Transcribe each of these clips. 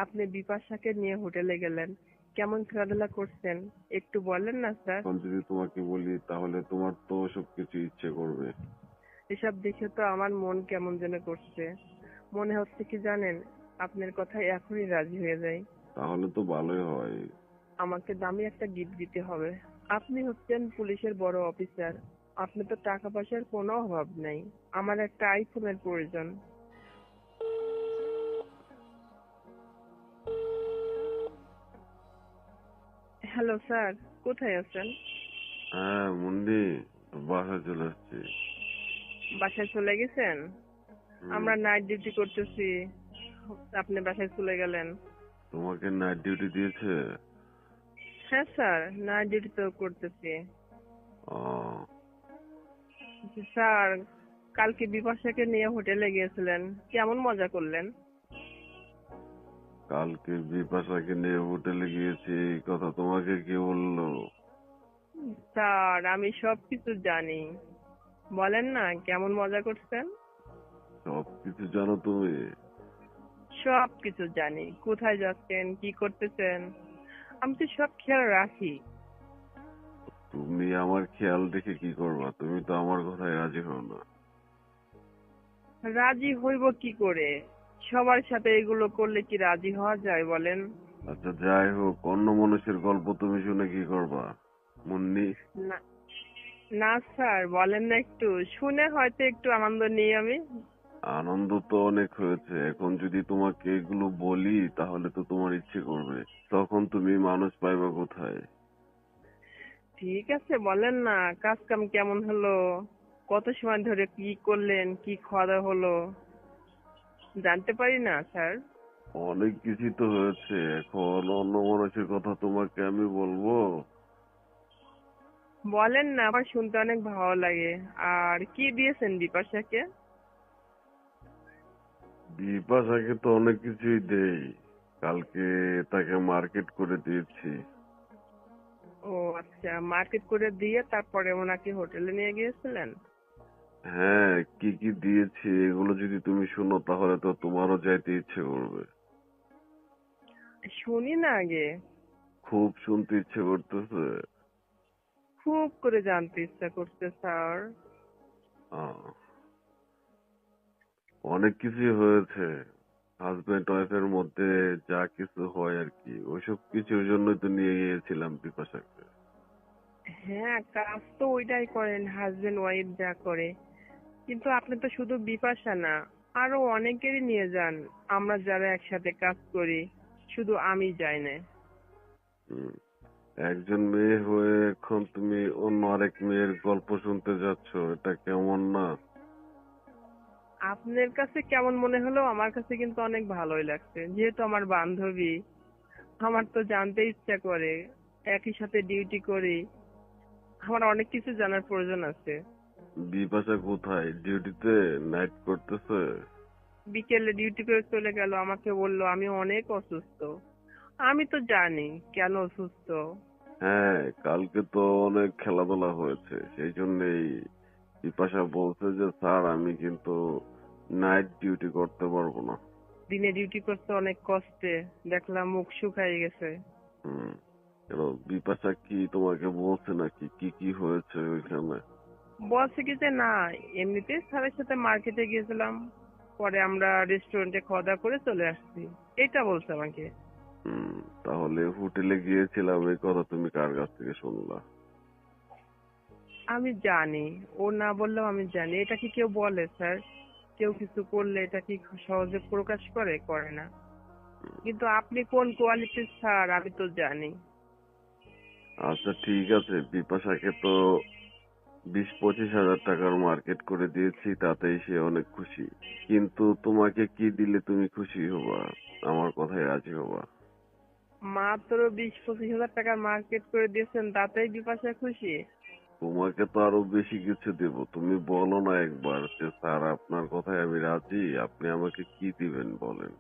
আপনি বিপাশাকে নিয়ে হোটেলে গেলেন, কেমন খেলাধুলা করছেন একটু বলেন না স্যার। এখন যদি তোমাকে বলি তাহলে তোমার তো সবকিছু ইচ্ছে করবে। এসব দেখে তো আমার মন কেমন যেন করছে। মনে হচ্ছে কি জানেন, আপনার কথায় এখনই রাজি হয়ে যাই। তাহলে তো ভালোই হয়। আমাকে দামি একটা গিফট দিতে হবে। আপনি হচ্ছেন পুলিশের বড় অফিসার, আপনি তো টাকা পয়সার কোনো অভাব নাই। আমার একটা আইফোনের প্রয়োজন। হ্যালো স্যার, কোথায় আছেন? হ্যাঁ মুন্ডি, বাসায় চলে আসছি। বাসায় চলে গেছেন? হুম। আমরা নাইট ডিউটি করতেছি, আপনি বাসায় চলে গেলেন। তোমাকে নাইট ডিউটি দিয়েছে? হ্যাঁ স্যার, নাইট ডিউটি তো করতেছি। ও, স্যার, কালকে বিপাশাকে নিয়ে হোটেলে গিয়েছিলেন, কেমন মজা করলেন? কালকে বিপাশাকে নিয়ে হোটেলে গিয়েছি এই কথা তোমাকে কে বললো? স্যার, আমি সবকিছু জানি, বলেন না কেমন মজা করছেন। সবকিছু জানো তুমি? সবকিছু জানি, কোথায় যাচ্ছেন, কি করতেছেন, আমি তো সব খেয়াল রাখি। তুমি আমার খেয়াল রেখে কি করবা? তুমি তো আমার কথায় রাজি হও না। রাজি হইব কি করে? সবার সাথে এগুলো করলে কি রাজি হওয়া যায় বলেন? আচ্ছা যাই হোক, অন্য মানুষের গল্প তুমি শুনে কি করবা মুন্নি? না, না স্যার, বলেন না একটু, শুনে হয়তো একটু আনন্দ নিই আমি। আনন্দ তো অনেক হয়েছে, এখন যদি তোমাকে এগুলো বলি তাহলে তো তোমার ইচ্ছে করবে। তখন তুমি মানুষ পাইবা কোথায়? ঠিক আছে, বলেন না, কাজ কাম কেমন হলো, কত সময় ধরে কি করলেন, কি খাওয়া দাওয়া হলো, জানতে পারি না স্যার? অনেক কিছু তো হয়েছে, এখন অন্য মানুষের কথা তোমাকে আমি বলবো? বলেন না, আমার শুনতে অনেক ভালো লাগে। আর কি দিয়েছেন বিপাশাকে? বিপাশাকে তো অনেক কিছুই দেই। কালকে তাকে মার্কেট করে দিয়েছি। ও আচ্ছা, মার্কেট করে দিয়ে তারপরে ওনাকে হোটেলে নিয়ে গিয়েছিলেন? হ্যাঁ, কি কি দিয়েছি এগুলো যদি তুমি শুনো তাহলে তো তোমারও যাইতে ইচ্ছে করবে। শুনি না আগে। খুব শুনতে ইচ্ছে করতেছে। খুব করে জানতে ইচ্ছা করছে স্যার। আহ, অনেক কিছুই হয়েছে। হাজবেন্ড ওয়াইফের মধ্যে যা কিছু হয় আর কি, ওইসব কিছুর জন্যই তো নিয়ে গিয়েছিলাম বিপাশাকে। হ্যাঁ, কাজ তো ওইটাই করেন, হাজবেন্ড ওয়াইফ যা করে। কিন্তু আপনি তো শুধু বিপাশা না, আরো অনেকেরই নিয়ে যান। আমরা যারা একসাথে কাজ করি, শুধু আমি যাই না। হুম। একজন মেয়ে হয়ে এখন তুমি অন্য আরেক মেয়ের গল্প শুনতে যাচ্ছ, এটা কেমন না? আপনার কাছে কেমন মনে হলো, আমার কাছে কিন্তু অনেক ভালোই লাগছে, যেহেতু আমার বান্ধবী। আমার তো জানতে ইচ্ছা করে, একই সাথে ডিউটি করি, আমার অনেক কিছু জানার প্রয়োজন আছে। বিপাশা কোথায়, ডিউটিতে নাইট করতেছে? বিকেলে ডিউটি করে চলে গেল, আমাকে বলল আমি অনেক অসুস্থ। আমি তো জানি কেন অসুস্থ। হ্যাঁ, কালকে তো অনেক খেলাধুলা হয়েছে, সেই জন্যই বিপাশা বলছে যে স্যার আমি কিন্তু নাইট ডিউটি করতে পারবো না। দিনে ডিউটি করতে অনেক কষ্টে, দেখলাম মুখ শুকায় গেছে। হুম। কেন, বিপাশা কি তোমাকে বলছে নাকি কি কি হয়েছে ওইখানে? বলছে কি যে না, এমনিতেই স্যারের সাথে মার্কেটে গিয়েছিলাম, পরে আমরা রেস্টুরেন্টে খাওয়া দাওয়া করে চলে আসছি, এটা বলছে আমাকে। হুম। তাহলে হোটেলে গিয়েছিলাম এই কথা তুমি কার কাছ থেকে শুনলা? আমি জানি, ও না বললেও আমি জানি। এটা কি কেউ বলে স্যার? কেউ কিছু করলে এটা কি সহজে প্রকাশ করে? করে না। কিন্তু আপনি কোন কোয়ালিটির স্যার আমি তো জানি। আচ্ছা ঠিক আছে, বিপাশাকে তো 20-25 হাজার টাকার মার্কেট করে দিয়েছি, তাতেই সে অনেক খুশি। কিন্তু তোমাকে কি দিলে তুমি খুশি হবা, আমার কথায় রাজি হবা? মাত্র 20-25 হাজার টাকার মার্কেট করে দিয়েছেন, তাতেই বিপাশা খুশি? তোমাকে তো আরো বেশি কিছু দেব, তুমি বলো না একবার যে স্যার আপনার কথায় আমি রাজি, আপনি আমাকে কি দিবেন বলেন?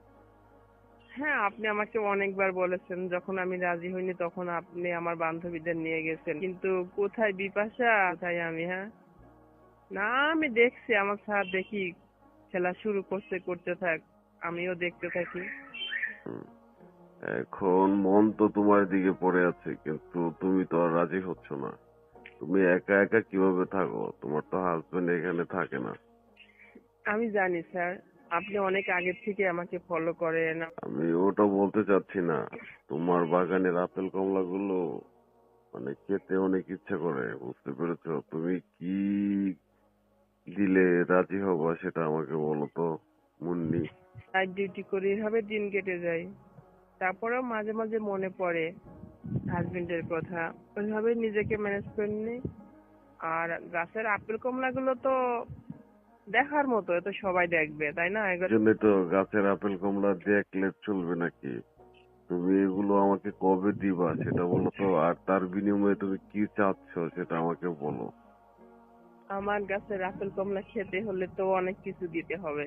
হ্যাঁ, আপনি আমাকে অনেকবার বলেছেন, যখন আমি রাজি হইনি তখন আপনি আমার বান্ধবীদের নিয়ে গেছেন, কিন্তু কোথায় বিপাশা, কোথায় আমি? হ্যাঁ, না, আমি দেখছি আমার স্যার, দেখি খেলা শুরু করতে করতে থাক, আমিও দেখতে থাকি। হুম। এখন মন তো তোমার দিকে পড়ে আছে, কিন্তু তুমি তো আর রাজি হচ্ছ না। তুমি একা একা কিভাবে থাকো? তোমার তো হাজবেন্ড এখানে থাকে না। আমি জানি স্যার, আপনি অনেক আগের থেকে আমাকে ফলো করেন। আমি ওটা বলতে চাচ্ছি না। তোমার বাগানের আপেল কমলা গুলো মানে খেতে অনেক ইচ্ছা করে, বুঝতে পেরেছো? তুমি কি দিলে রাজি হবা সেটা আমাকে বলো তো, মুন্নি। নাইট ডিউটি করে এভাবে দিন কেটে যায়। তারপরেও মাঝে মাঝে মনে পড়ে হাজবেন্ডের কথা, ওইভাবে নিজেকে ম্যানেজ করে নিই। আর গাছের আপেল কমলা গুলো তো দেখার মতো, এ তো সবাই দেখবে তাই না? এই জন্যই তো গাছের আপেল কমলা দেখলে চলবে নাকি? তুমি এগুলো আমাকে কবে দিবা সেটা বলো তো, আর তার বিনিময়ে তুমি কি চাচ্ছ সেটা আমাকে বলো। আমার গাছের আপেল কমলা খেতে হলে তো অনেক কিছু দিতে হবে।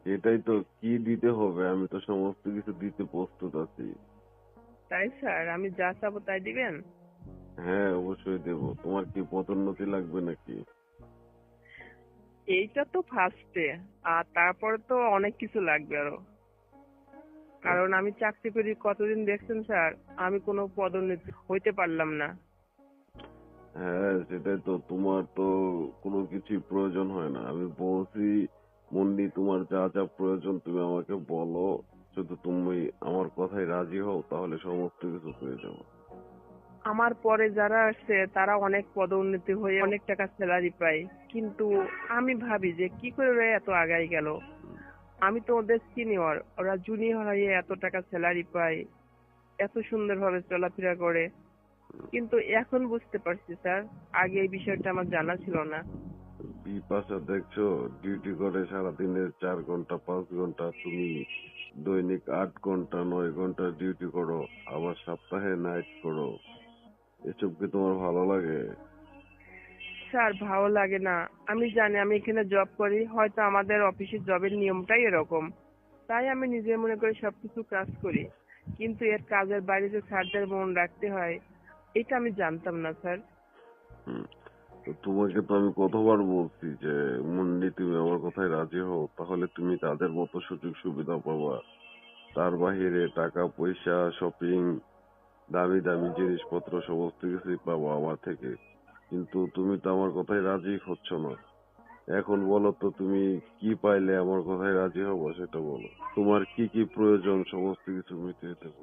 এটাই তো, কি দিতে হবে? আমি তো সমস্ত কিছু দিতে প্রস্তুত আছি। তাই স্যার, আমি যা চাবো তাই দিবেন? হ্যাঁ, অবশ্যই দেবো। তোমার কি পদোন্নতি লাগবে নাকি? এইটা তো ফার্স্টে, আর তারপরে তো অনেক কিছু লাগবে আরো। কারণ আমি চাকরি করি কতদিন দেখছেন স্যার, আমি কোনো পদোন্নতি হইতে পারলাম না। হ্যাঁ, সেটাই তো। তোমার তো কোনো কিছুই প্রয়োজন হয় না। আমি বলছি, মুন্নি, তোমার যা যা প্রয়োজন তুমি আমাকে বলো। শুধু তুমি আমার কথায় রাজি হও, তাহলে সমস্ত কিছু পেয়ে যাবো। আমার পরে যারা আসছে তারা অনেক পদোন্নতি হয়ে অনেক টাকা স্যালারি পায়, কিন্তু আমি ভাবি যে কি করে ওরা এত আগাই গেল। আমি তো ওদের সিনিয়র, ওরা জুনিয়র হয়ে এত টাকা স্যালারি পায়, এত সুন্দরভাবে চলাফেরা করে। কিন্তু এখন বুঝতে পারছি স্যার, আগে এই বিষয়টা আমার জানা ছিল না। বিপাশা, দেখছো, ডিউটি করে সারাদিনে 4 ঘন্টা 5 ঘন্টা, তুমি দৈনিক 8 ঘন্টা 9 ঘন্টা ডিউটি করো, আবার সপ্তাহে নাইট করো। এসব কি তোমার ভালো লাগে? স্যার ভালো লাগে না, আমি জানি আমি এখানে জব করি, হয়তো আমাদের অফিসের জবের নিয়মটাই এরকম, তাই আমি নিজে মনে করে সবকিছু কাজ করি। কিন্তু এর কাজের বাইরে যে স্যারদের মন রাখতে হয়, এটা আমি জানতাম না স্যার। হুম। তো তোমাকে তো আমি কতবার বলছি যে, মুন্নি, তুমি আমার কথায় রাজি হও, তাহলে তুমি তাদের মতো সুযোগ সুবিধা পাবা। তার বাহিরে টাকা পয়সা, শপিং, দামি দামি জিনিসপত্র সমস্ত কিছুই পাবো আমার থেকে। কিন্তু তুমি তো আমার কথায় রাজি হচ্ছ না। এখন বলো তো, তুমি কি পাইলে আমার কথায় রাজি হবো সেটা বলো। তোমার কি কি প্রয়োজন সমস্ত কিছু মিটিয়ে দেবো।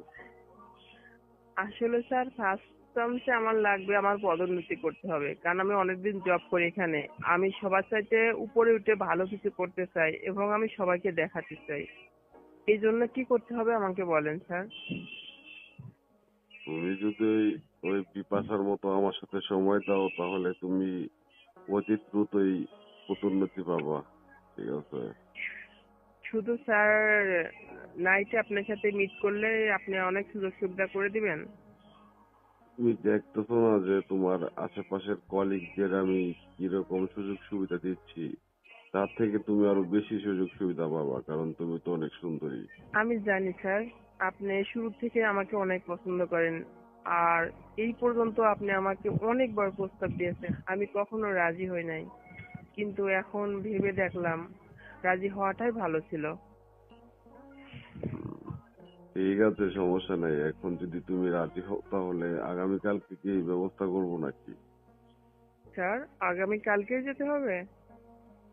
আসলে স্যার ফার্স্ট টার্মসে আমার লাগবে, আমার পদোন্নতি করতে হবে, কারণ আমি অনেকদিন জব করি এখানে। আমি সবার চাইতে উপরে উঠে ভালো কিছু করতে চাই এবং আমি সবাইকে দেখাতে চাই। এই জন্য কি করতে হবে আমাকে বলেন স্যার। তুমি যদি ওই বিপাশার মতো আমার সাথে সময় দাও, তাহলে তুমি অতি দ্রুতই পদোন্নতি পাবা। ঠিক আছে? শুধু স্যার নাইটে আপনার সাথে মিট করলে আপনি অনেক সুযোগ সুবিধা করে দিবেন? তুমি দেখতেছো না যে তোমার আশেপাশের কলিগদের আমি কিরকম সুযোগ সুবিধা দিচ্ছি? তার থেকে তুমি আরো বেশি সুযোগ সুবিধা পাবা, কারণ তুমি তো অনেক সুন্দরী। আমি জানি স্যার, আপনি শুরু থেকে আমাকে অনেক পছন্দ করেন। আর এই পর্যন্ত আপনি আমাকে অনেকবার প্রস্তাব দিয়েছেন, আমি কখনো রাজি হই নাই। কিন্তু এখন ভেবে দেখলাম রাজি হওয়াটাই ভালো ছিল। উম, ঠিক আছে, সমস্যা নাই। এখন যদি তুমি রাজি হও, তাহলে আগামীকালকে কি এই ব্যবস্থা করবো নাকি? স্যার আগামী কালকেই যেতে হবে?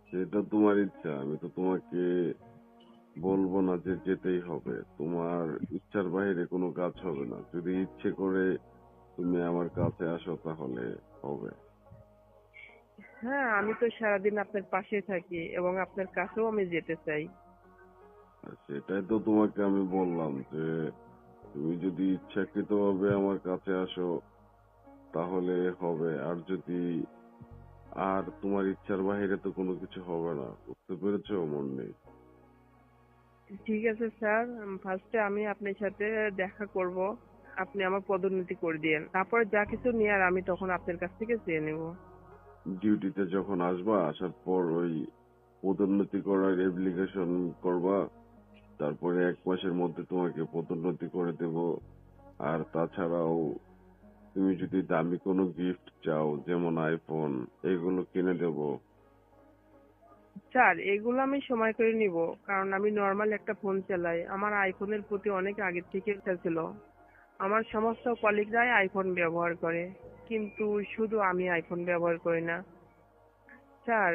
সেটা তোমার ইচ্ছা, আমি তো তোমাকে বলবো না যে যেতেই হবে। তোমার ইচ্ছার বাইরে কোনো কাজ হবে না। যদি ইচ্ছে করে তুমি আমার কাছে আসো তাহলে হবে। হ্যাঁ, আমি তো সারাদিন আপনার পাশে থাকি এবং আপনার কাছেও আমি যেতে চাই। আর সেটাই তো তোমাকে আমি বললাম যে, তুমি যদি ইচ্ছাকৃতভাবে আমার কাছে আসো তাহলে হবে, আর যদি আর তোমার ইচ্ছার বাইরে তো কোনো কিছু হবে না। বুঝতে পেরেছো মুন্নি? ঠিক আছে স্যার, ফার্স্টে আমি আপনার সাথে দেখা করব, আপনি আমার পদোন্নতি করে দিয়েন, তারপরে যা কিছু নেওয়ার আমি তখন আপনার কাছ থেকে চেয়ে নেব। ডিউটিতে যখন আসবা, আসার পর ওই পদোন্নতি করার অ্যাপ্লিকেশন করবা। তারপরে 1 মাসের মধ্যে তোমাকে পদোন্নতি করে দেব। আর তাছাড়াও তুমি যদি দামি কোনো গিফট চাও, যেমন আইফোন, এগুলো কিনে দেব। স্যার এগুলো আমি সময় করে নিব, কারণ আমি নর্মাল একটা ফোন চালাই। আমার আইফোনের প্রতি অনেক আগে থেকে ইচ্ছা ছিল। আমার সমস্ত কলিগরাই আইফোন ব্যবহার করে, কিন্তু শুধু আমি আইফোন ব্যবহার করি না। স্যার,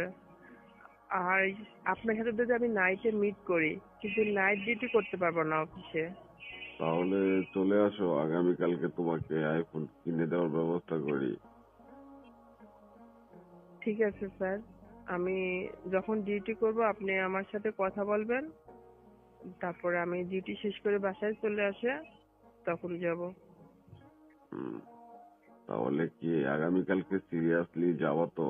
আর আপনার সাথে যদি আমি নাইটে মিট করি, কিন্তু নাইট ডিউটি করতে পারবো না অফিসে। তাহলে চলে আসো, আগামীকালকে তোমাকে আইফোন কিনে দেওয়ার ব্যবস্থা করি। ঠিক আছে স্যার, আমি যখন ডিউটি করব আপনি আমার সাথে কথা বলবেন, তারপরে আমি ডিউটি শেষ করে বাসায় চলে আসে তখন যাব। হুম, তাহলে কি আগামীকালকে সিরিয়াসলি যাওয়া তো?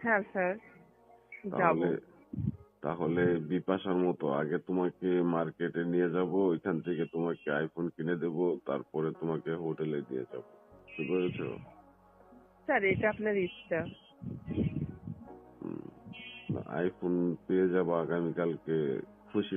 হ্যাঁ স্যার, যাব। তাহলে তাহলে বিপাশার মতো আগে তোমাকে মার্কেটে নিয়ে যাব, ওইখান থেকে তোমাকে আইফোন কিনে দেব, তারপরে তোমাকে হোটেলে দিয়ে যাব। বুঝতে পেরেছো? স্যার এটা আপনার ইচ্ছা। হুম, আইফোন পেয়ে যাবো আগামীকালকে, খুশি